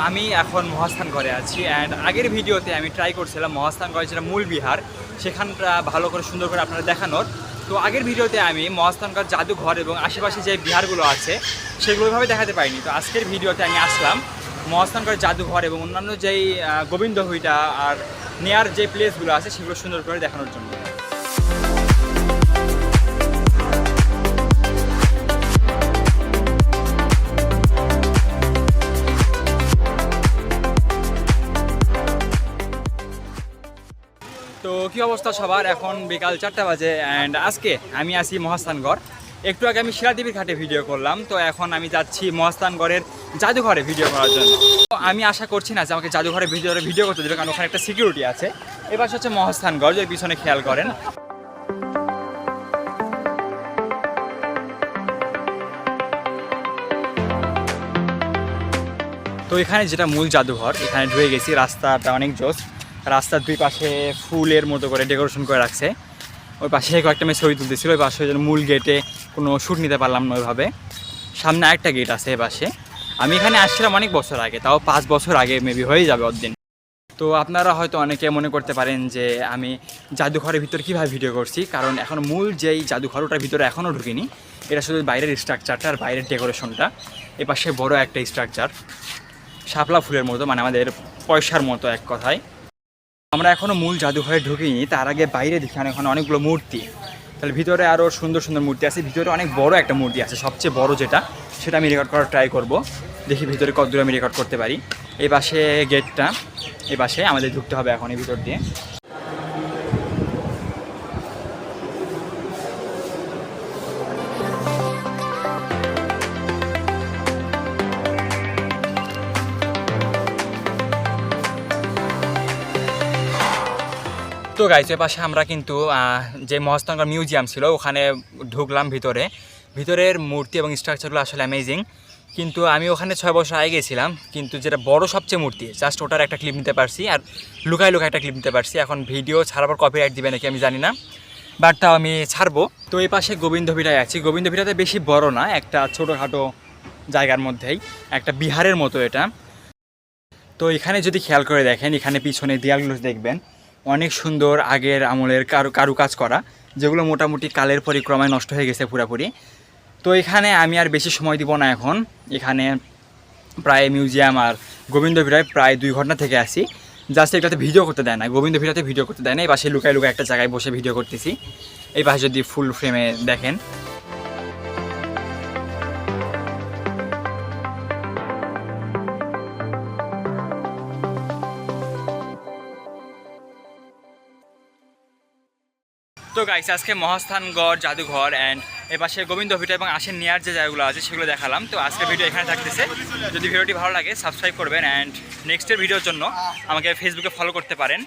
আমি এখন মহাস্থানগড়ে আছি অ্যান্ড আগের ভিডিওতে আমি ট্রাই করছিলাম মহাস্থানগড়ে যেটা মূল বিহার সেখানটা ভালো করে সুন্দর করে আপনারা দেখানোর। তো আগের ভিডিওতে আমি মহাস্থানগড় জাদুঘর এবং আশেপাশে যে বিহারগুলো আছে সেগুলোভাবে দেখাতে পারিনি। তো আজকের ভিডিওতে আমি আসলাম মহাস্থানগড় জাদুঘর এবং অন্যান্য যেই গোবিন্দভূমিটা আর নেয়ার যে প্লেসগুলো আছে সেগুলো সুন্দর করে দেখানোর জন্য। তো কী অবস্থা সবার, এখন বিকাল 4টা বাজে অ্যান্ড আজকে আমি আছি মহাস্থানগড়। একটু আগে আমি শিলাদেবীর ঘাটে ভিডিও করলাম, তো এখন আমি যাচ্ছি মহাস্থানগড়ের জাদুঘরে ভিডিও করার জন্য। তো আমি আশা করছি না যে আমাকে জাদুঘরের ভিডিও করতে দেবে, কারণ ওখানে একটা সিকিউরিটি আছে। এবার হচ্ছে মহাস্থানগড়, যদি পিছনে খেয়াল করেন। তো এখানে যেটা মূল জাদুঘর, এখানে ঢুকে গেছি। রাস্তাটা অনেক জোস, রাস্তার দুই পাশে ফুলের মতো করে ডেকোরেশন করে রাখছে। ওই পাশে কয়েকটা মেয়ে ছবি তুলতেছিল, ওই পাশে মূল গেটে কোনো শ্যুট নিতে পারলাম না ওইভাবে। সামনে আরেকটা গেট আছে এ পাশে। আমি এখানে আসছিলাম অনেক বছর আগে, তাও 5 বছর আগে মেবি হয়ে যাবে অতদিন। তো আপনারা হয়তো অনেকে মনে করতে পারেন যে আমি জাদুঘরের ভিতরে কীভাবে ভিডিও করছি, কারণ এখন মূল যেই জাদুঘর ওটার ভিতরে এখনও ঢুকিনি। এটা শুধু বাইরের স্ট্রাকচারটা আর বাইরের ডেকোরেশনটা। এ পাশে বড় একটা স্ট্রাকচার শাপলা ফুলের মতো, মানে আমাদের পয়সার মতো এক কথায়। আমরা এখনও মূল জাদুঘরে ঢুকিনি, তার আগে বাইরে দেখি এখানে অনেকগুলো মূর্তি। তাহলে ভিতরে আরও সুন্দর সুন্দর মূর্তি আছে। ভিতরে অনেক বড় একটা মূর্তি আছে, সবচেয়ে বড় যেটা, সেটা আমি রেকর্ড করার ট্রাই করব। দেখি ভিতরে কতদূর আমি রেকর্ড করতে পারি। এই পাশে গেটটা, এই পাশে আমাদের ঢুকতে হবে এখন এই ভিতর দিয়ে। তো গাইছে পাশে আমরা কিন্তু যে মহাস্থানগড় মিউজিয়াম ছিল ওখানে ঢুকলাম ভিতরের মূর্তি এবং স্ট্রাকচারগুলো আসলে অ্যামেজিং। কিন্তু আমি ওখানে 6 বছর আগে গেছিলাম, কিন্তু যেটা বড় সবচেয়ে মূর্তি, জাস্ট ওটার একটা ক্লিপ নিতে পারছি আর লুকায় একটা ক্লিপ নিতে পারছি। এখন ভিডিও ছাড়াবার কপিরাইট দিবে নাকি আমি জানি না, বাট তাও আমি ছাড়বো। তো এই পাশে গোবিন্দভিটায় আছি। গোবিন্দভিটাতে বেশি বড় না, একটা ছোটোখাটো জায়গার মধ্যেই একটা বিহারের মতো এটা। তো এখানে যদি খেয়াল করে দেখেন, এখানে পিছনে দেয়ালগুলো দেখবেন অনেক সুন্দর আগের আমলের কারুকাজ করা, যেগুলো মোটামুটি কালের পরিক্রমায় নষ্ট হয়ে গেছে পুরোপুরি। তো এখানে আমি আর বেশি সময় দিব না। এখন এখানে প্রায় মিউজিয়াম আর গোবিন্দভিটায় প্রায় 2 ঘন্টা থেকে আসি। জাস্ট এটাতে ভিডিও করতে দেয় না, গোবিন্দভিটাতে ভিডিও করতে দেয় না। এই পাশে লুকায় একটা জায়গায় বসে ভিডিও করতেছি। এই পাশে যদি ফুল ফ্রেমে দেখেন, তো গাইস আজকে মহাস্থানগড় জাদুঘর অ্যান্ড এপাশে গোবিন্দভিটা এবং আশের নেয়ার যে জায়গাগুলো আছে সেগুলো দেখালাম। তো আজকের ভিডিও এখানে থাকতেছে। যদি ভিডিওটি ভালো লাগে সাবস্ক্রাইব করবেন অ্যান্ড নেক্সটের ভিডিওর জন্য আমাকে ফেসবুকে ফলো করতে পারেন।